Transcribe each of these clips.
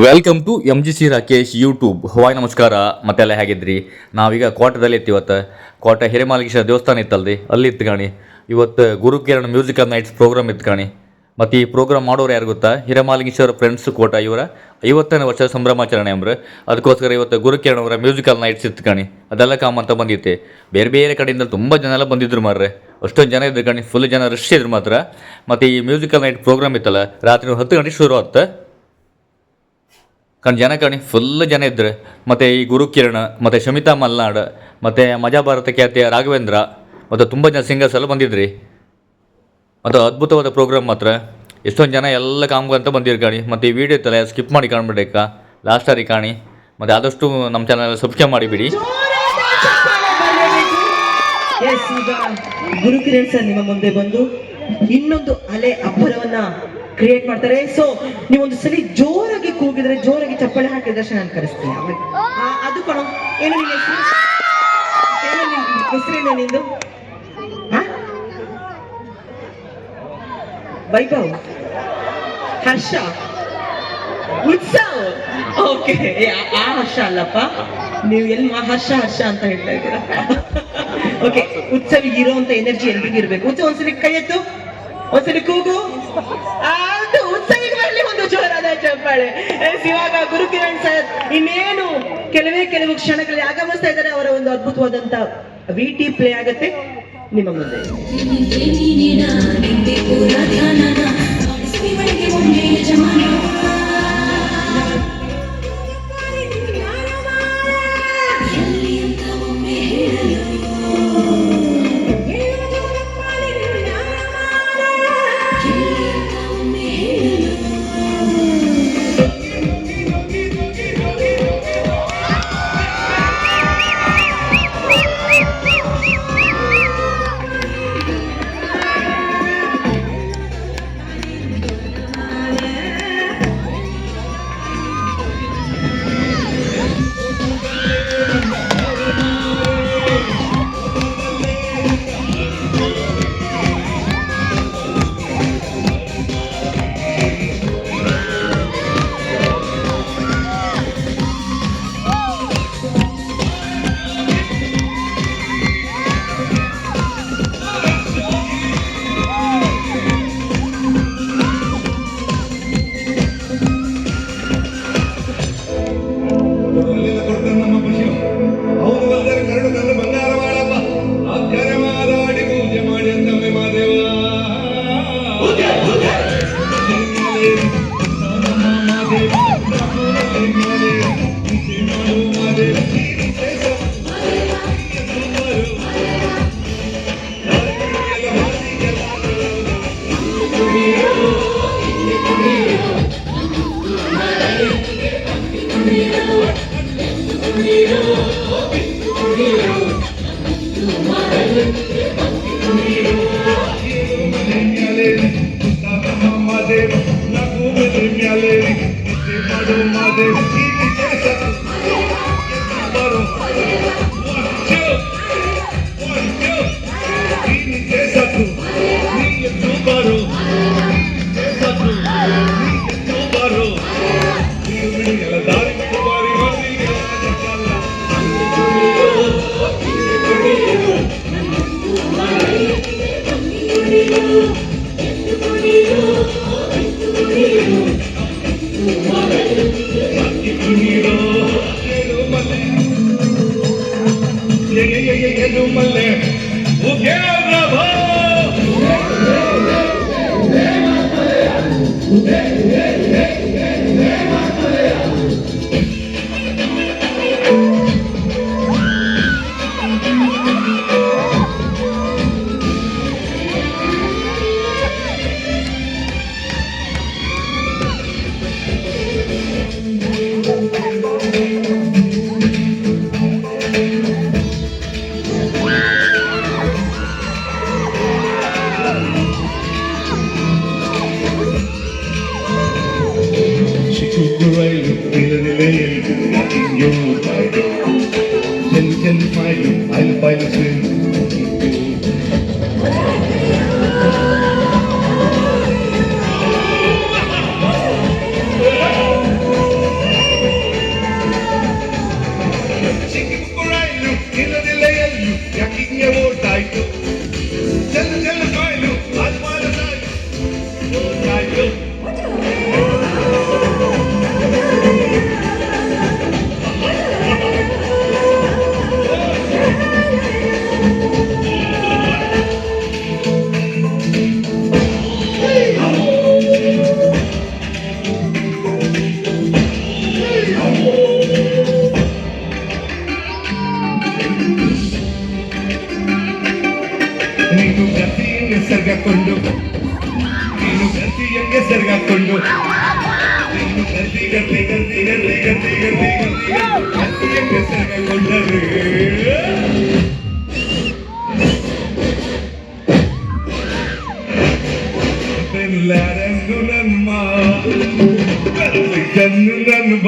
Welcome to M G C Rakesh YouTube. ಹವಾಯ್ ನಮಸ್ಕಾರ. ಮತ್ತೆಲ್ಲ ಹೇಗಿದ್ರಿ? ನಾವೀಗ ಕೋಟದಲ್ಲಿ ಇತ್ತು. ಇವತ್ತು ಕೋಟೆ ಹಿರೇಮಾಲಿಕೇಶ್ವರ ದೇವಸ್ಥಾನ ಇತ್ತಲ್ರಿ, ಅಲ್ಲಿ ಇತ್ತು ಕಾಣಿ. ಇವತ್ತು ಗುರುಕಿರಣ್ ಮ್ಯೂಸಿಕಲ್ ನೈಟ್ಸ್ ಪ್ರೋಗ್ರಾಮ್ ಇತ್ತು ಕಾಣಿ. ಮತ್ತು ಈ ಪ್ರೋಗ್ರಾಮ್ ಮಾಡೋರು ಯಾರು ಗೊತ್ತಾ? ಹಿರೇಮಾಲಿಕೇಶ್ವರ ಫ್ರೆಂಡ್ಸ್ ಕೋಟ ಇವರ 50ನೇ ವರ್ಷದ ಸಂಭ್ರಮಾಚರಣೆ ಅಂಬ್ರೆ. ಅದಕ್ಕೋಸ್ಕರ ಇವತ್ತು ಗುರುಕಿರಣ್ ಅವರ ಮ್ಯೂಸಿಕಲ್ ನೈಟ್ಸ್ ಇತ್ತು ಕಾಣಿ. ಅದೆಲ್ಲ ಕಾಮಂತ ಬಂದಿತ್ತೆ. ಬೇರೆ ಬೇರೆ ಕಡೆಯಿಂದ ತುಂಬ ಜನ ಎಲ್ಲ ಬಂದಿದ್ರು ಮಾರ್ರೆ. ಅಷ್ಟೊಂದು ಜನ ಇದ್ರು ಕಾಣಿ, ಫುಲ್ ಜನ ರಶ್ ಇದ್ರು ಮಾತ್ರ. ಮತ್ತು ಈ ಮ್ಯೂಸಿಕಲ್ ನೈಟ್ ಪ್ರೋಗ್ರಾಮ್ ಇತ್ತಲ್ಲ, ರಾತ್ರಿ 10 ಗಂಟೆಗೆ ಶುರು ಆಗುತ್ತೆ. ಜನ ಕಾಣಿ ಫುಲ್ ಜನ ಇದ್ದರೆ. ಮತ್ತು ಈ ಗುರುಕಿರಣ್ ಮತ್ತು ಶಮಿತಾ ಮಲ್ನಾಡ್ ಮತ್ತು ಮಜಾ ಭಾರತ ಖ್ಯಾತಿಯ ರಾಘವೇಂದ್ರ ಮತ್ತು ತುಂಬ ಜನ ಸಿಂಗರ್ಸ್ ಎಲ್ಲ ಬಂದಿದ್ರಿ. ಮತ್ತು ಅದ್ಭುತವಾದ ಪ್ರೋಗ್ರಾಮ್ ಮಾತ್ರ. ಎಷ್ಟೊಂದು ಜನ ಎಲ್ಲ ಕಾಮ್ಗಂತ ಬಂದಿರು ಕಾಣಿ. ಮತ್ತು ಈ ವಿಡಿಯೋ ಇತ್ತಲ್ಲ, ಸ್ಕಿಪ್ ಮಾಡಿ ಕಾಣ್ಬಿಡ್ಬೇಕಾ, ಲಾಸ್ಟರಿ ಕಾಣಿ. ಮತ್ತು ಆದಷ್ಟು ನಮ್ಮ ಚಾನಲ್ ಸಬ್ಸ್ಕ್ರೈಬ್ ಮಾಡಿಬಿಡಿ. ಗುರುಕಿರಣ್ ಸರ್ ನಿಮ್ಮ ಮುಂದೆ ಬಂದು ಇನ್ನೊಂದು ಅಲೆ ಅಬ್ಬರವನ್ನ ಕ್ರಿಯೇಟ್ ಮಾಡ್ತಾರೆ. ಸೊ ನೀವೊಂದು ಸಲ ಜೋರಾಗಿ ಕೂಗಿದ್ರೆ, ಜೋರಾಗಿ ಚಪ್ಪಾಳೆ ಹಾಕಿದ್ರೆ ನಾನು ಕರೆಸ್ತೀನಿ. ಅದು ಕಣ. ಏನು ನಿನ್ನ ಹೆಸರೇನು? ನಿಂದು ವೈಭವ್, ಹರ್ಷ, ಉತ್ಸವ್. ಓಕೆ, ಆ ಹರ್ಷ ಅಲ್ಲಪ್ಪ, ನೀವು ಎಲ್ಲಿ ಹರ್ಷ ಹರ್ಷ ಅಂತ ಹೇಳ್ತಾ ಇದ್ದೀರಾ. ಓಕೆ, ಉತ್ಸವಿಗೆ ಇರುವಂತ ಎನರ್ಜಿ ಎಲ್ರಿಗೂ ಇರ್ಬೇಕು. ಉತ್ಸವ ಒಂದ್ಸಲಿ ಕೈ ಎತ್ತು, ಒಂದ್ಸಲಿ ಕೂಗು. ಅದು ಉತ್ಸವಿಗೆ ಬರಲಿ ಒಂದು ಜೋರಾದ ಚಪ್ಪಾಳೆ. ಇವಾಗ ಗುರುಕಿರಣ್ ಸರ್ ಇನ್ನೇನು ಕೆಲವು ಕ್ಷಣಗಳಲ್ಲಿ ಆಗಮಿಸ್ತಾ ಇದ್ದಾರೆ. ಅವರ ಒಂದು ಅದ್ಭುತವಾದಂತ ವಿಟಿ ಪ್ಲೇ ಆಗತ್ತೆ ನಿಮ್ಮ ಮುಂದೆ. I'll find a swing. ಬೆಲ್ಲರನ್ನು ನನ್ಮ ಕನ್ನು ನನ್ಬ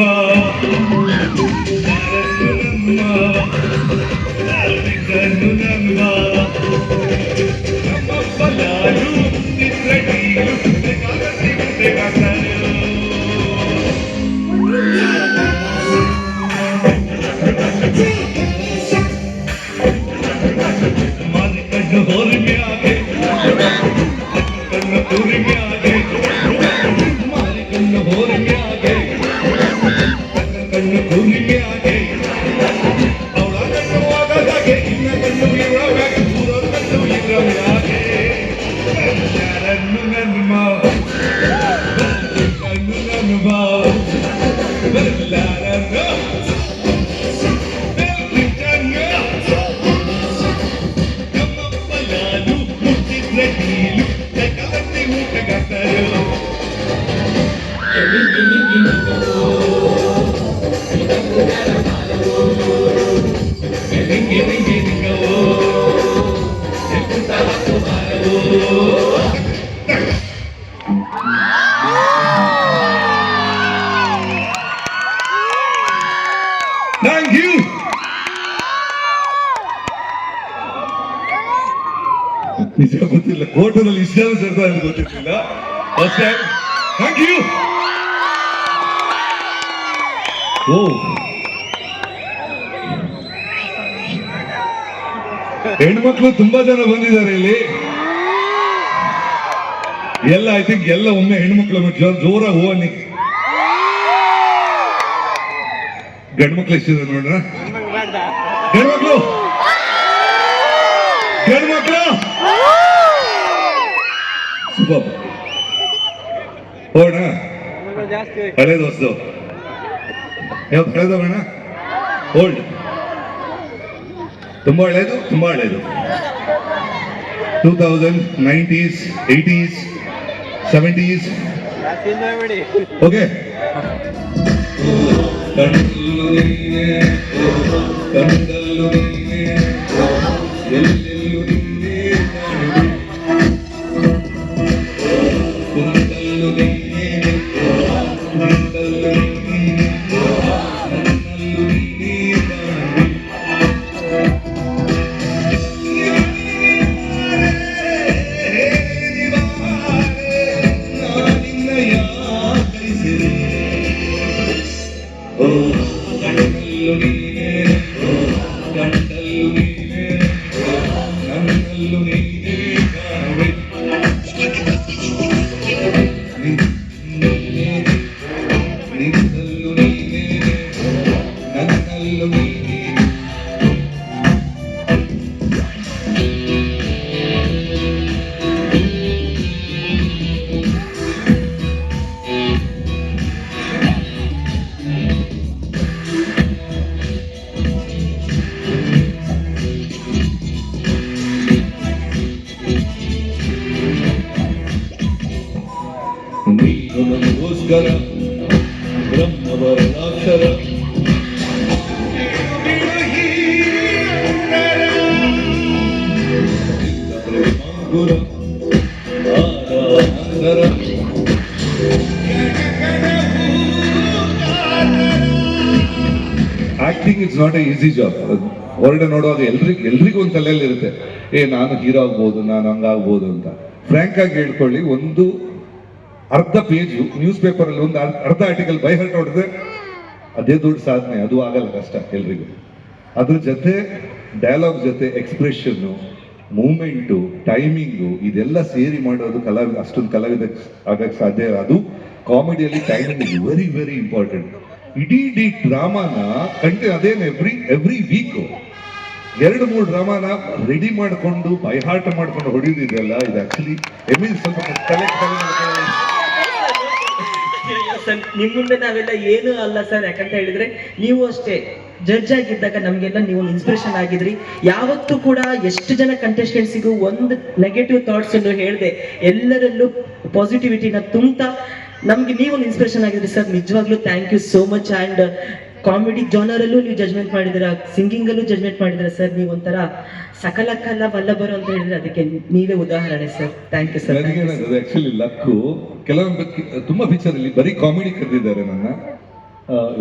ಕನ್ನು ನನ್ಬ ಬಲಾರು ನಿದ್ರಟೀರು ಮಾರಿ ಕಣ್ಣು ಹೋರಿ में आगे कन्नु पूरी में आगे मारी कन्नु होरी में आगे कन्नु पूरी में आगे ಅವಳ ಕಣ್ಣು ಆಗಾಗೆ ಇನ್ನ ಕಣ್ಣು ಇರವಾಗ ಪೂರ ಕಣ್ಣು ಇರವಾಗೆ ಯಾರನ್ನು ನನ್ಮ ಕಣ್ಣು ನನ್ಮ ಬೆಲ್ಲಾರನ್ನು Thank you. ನಿಜ ಗೊತ್ತಿಲ್ಲ ಕೋಟದಲ್ಲಿ ಇಷ್ಟೆಲ್ಲ ಸರ್ದ ಅಂತ ಗೊತ್ತಿರ್ಲಿಲ್ಲ ಫಸ್ಟ್ ಟೈಮ್ ಥ್ಯಾಂಕ್ ಯು ಓ ಹೆಣ್ಮಕ್ಳು ತುಂಬಾ ಜನ ಬಂದಿದ್ದಾರೆ ಇಲ್ಲಿ ಎಲ್ಲ ಐ ಥಿಂಕ್ ಎಲ್ಲ ಒಮ್ಮೆ ಹೆಣ್ಮಕ್ಳು ಜೋರಾಗಿ ಹೂ ಅನ್ನಿ ಗಂಡ್ಮಕ್ಳು ಎಷ್ಟಿದ್ದಾರೆ ನೋಡ್ರ ಗಂಡ್ಮಕ್ಳು ಗಂಡ್ಮಕ್ಳು ಸೂಪರ್ ಹೋಣ ಹಳೇದು ಹೊಸದು ಯಾವ್ದು ಹಳೇದು ಬೇಡ ಓಲ್ಡ್ ತುಂಬಾ ಹಳೇದು ತುಂಬಾ ಹಳೇದು 2000 90s 80s 70s ಓಕೆ ಕಣ್ಣಲ್ಲು ನೀನೆ ಕಣ್ಣಲ್ಲು ನೀನೆ ಎಲ್ಲೆಲ್ಲೂ ನಿನ್ನೆ ಕಾಣುವೆ ಕುಂದಲ್ಲು ನೀನೆ ಕುಂದಲ್ಲು ನೀನೆ ಕಣ್ಣಲ್ಲು ನೀನೆ ಕಾಣುವೆ ನಾನಿನ್ನಯ ಕೈಸಿರೆ ಓ ಕಣ್ಣಲ್ಲು ನೀನೆ ಕಣ್ಣಲ್ಲು ನೀನೆ ನನ್ನಲ್ಲು ನೀನೆ ಕಾಣುವೆ ನಿನ್ನಲ್ಲು ನೀನೆ ನನ್ನಲ್ಲು ನೀನೆ ನೀನು ನನಗೋಸ್ಕರ ಬ್ರಹ್ಮವರ್ಣಾಕ್ಷರ ಪ್ರೇಮಾಂಕುರ ಆನಂದರ acting it's not a easy job. ಹೊರಡೆ ನೋಡುವಾಗ ಎಲ್ರಿಗೂ ಒಂದು ತಲೆಯಲ್ಲಿ ಇರುತ್ತೆ, ನಾನು ಹೀರೋ ಆಗ್ಬೋದು, ನಾನು ಹಂಗಾಗ್ಬೋದು ಅಂತ. ಫ್ರ್ಯಾಂಕ್ ಆಗಿ ಹೇಳ್ಕೊಳ್ಳಿ, ಒಂದು ಅರ್ಧ ಪೇಜು ನ್ಯೂಸ್ ಪೇಪರ್ ಅಲ್ಲಿ ಒಂದು ಅರ್ಧ ಆರ್ಟಿಕಲ್ ಬೈ ಹರ್ಟ್ ಹೊಡೆದ್ರೆ ಅದೇ ದೊಡ್ಡ ಸಾಧನೆ. ಅದು ಆಗಲ್ಲ, ಕಷ್ಟ ಎಲ್ರಿಗೂ. ಅದ್ರ ಜೊತೆ ಡೈಲಾಗ್ ಜೊತೆ ಎಕ್ಸ್ಪ್ರೆಷನ್ನು, ಮೂಮೆಂಟು, ಟೈಮಿಂಗು ಇದೆಲ್ಲ ಸೇರಿ ಮಾಡೋದು ಅಷ್ಟೊಂದು ಕಲಾವಿದ ಆಗಕ್ಕೆ ಸಾಧ್ಯ. ಅದು ಕಾಮಿಡಿಯಲ್ಲಿ timing is very very important. ಇಡೀ ಡ್ರಾಮಾನ ಅದೇನು ಎವ್ರಿ ವೀಕ್ 2-3 ಡ್ರಾಮಾನ ರೆಡಿ ಮಾಡಿಕೊಂಡು ಬೈ ಹಾರ್ಟ್ ಮಾಡ್ಕೊಂಡು ಹೊಡೆಯೋದಿದೆಯಲ್ಲ, ಇದು ಆಕ್ಚುಲಿ ಸ್ವಲ್ಪ ತಲೆ ಸರ್ ನಿಮ್ ಮುಂದೆ ನಾವೆಲ್ಲ ಏನು ಅಲ್ಲ ಸರ್. ಯಾಕಂತ ಹೇಳಿದ್ರೆ ನೀವು ಅಷ್ಟೇ ಜಡ್ಜ್ ಆಗಿದ್ದಾಗ ನಮ್ಗೆಲ್ಲ ನೀವು ಇನ್ಸ್ಪಿರೇಷನ್ ಆಗಿದ್ರಿ. ಯಾವತ್ತೂ ಕೂಡ ಎಷ್ಟು ಜನ ಕಂಟೆಸ್ಟೆಂಟ್ಸಿಗೂ ಒಂದು ನೆಗೆಟಿವ್ ಥಾಟ್ಸ್ ಅನ್ನು ಹೇಳ್ದೆ ಎಲ್ಲರಲ್ಲೂ ಪಾಸಿಟಿವಿಟಿನ ತುಂಬ್ತಾ ನಮ್ಗೆ ನೀವೊಂದು ಇನ್ಸ್ಪಿರೇಷನ್ ಆಗಿದ್ರಿ ಸರ್, ನಿಜವಾಗ್ಲೂ thank you so much. And comedy genre ಅಲ್ಲೂ ನೀವು ಜಜ್ಮೆಂಟ್ ಮಾಡಿದಿರಾ, ಸಿಂಗಿಂಗ್ ಅಲ್ಲೂ ಜಜ್ಮೆಂಟ್ ಮಾಡಿದಿರಾ ಸರ್. ನೀವು ಒಂಥರ ಸಕಲ ಕಲ ವಲ್ಲಭರು ಅಂತ ಹೇಳಿದ್ರೆ ಅದಕ್ಕೆ ನೀವೇ ಉದಾಹರಣೆ ಸರ್. Thank you sir. ನನಗೆ ಆಕ್ಚುಲಿ ಲಕ್ಕು, ಕೆಲವೊಂದು ತುಂಬಾ ಪಿಕ್ಚರ್ ಅಲ್ಲಿ ಬರೀ ಕಾಮಿಡಿ ಕರೆದಿದ್ದಾರೆ ನನ್ನ.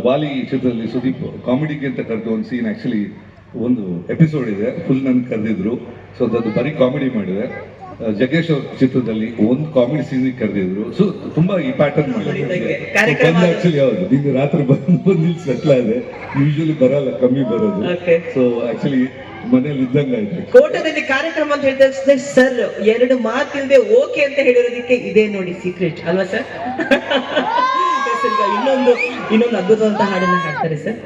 ವಾಲಿ ಚಿತ್ರದಲ್ಲಿ ಸುದೀಪ್ ಕಾಮಿಡಿಗೆ ಅಂತ ಕರೆದು ಒಂದು ಸೀನ್, ಆಕ್ಚುಲಿ ಒಂದು ಎಪಿಸೋಡ್ ಇದೆ, ಫುಲ್ ನನ್ ಕರೆದಿದ್ರು. ಸೊ ಅದು ಬರೀ ಕಾಮಿಡಿ ಮಾಡಿದೆ. ಜಗ್ಗೇಶ್ ಅವ್ರ ಚಿತ್ರದಲ್ಲಿ ಒಂದು ಕಾಮಿಡಿ ಸೀನ್ ಕರೆದಿದ್ರು. ಸೊ ತುಂಬಾ ಈ ಪ್ಯಾಟರ್ನ್ ಮಾಡಿದ್ರು. ಆಕ್ಚುಲಿ ಹೌದು, ನಿಂಗೆ ರಾತ್ರಿ ಬಂದು ಇಲ್ಲಿ ಸೆಟ್ಲ್ ಆಗಿದೆ. ಯೂಶಲಿ ಬರಲ್ಲ, ಕಮ್ಮಿ ಬರೋದು. ಸೊ ಆಕ್ಚುಲಿ ಮನೇಲಿ ಇದ್ದಂಗ ಆಯ್ತು. ಕೋಟದಲ್ಲಿ ಕಾರ್ಯಕ್ರಮ ಅಂತ ಹೇಳಿದ ಸರ್ 2 ಮಾತಿಲ್ದೆ ಓಕೆ ಅಂತ ಹೇಳಿರೋದಕ್ಕೆ ಇದೇ ನೋಡಿ ಸೀಕ್ರೆಟ್ ಅಲ್ವಾ ಸರ್? ಇನ್ನೊಂದು ಅದ್ಭುತವಾದಂತಹ ಹಾಡನ್ನ ಹಾಡ್ತಾರೆ ಸರ್.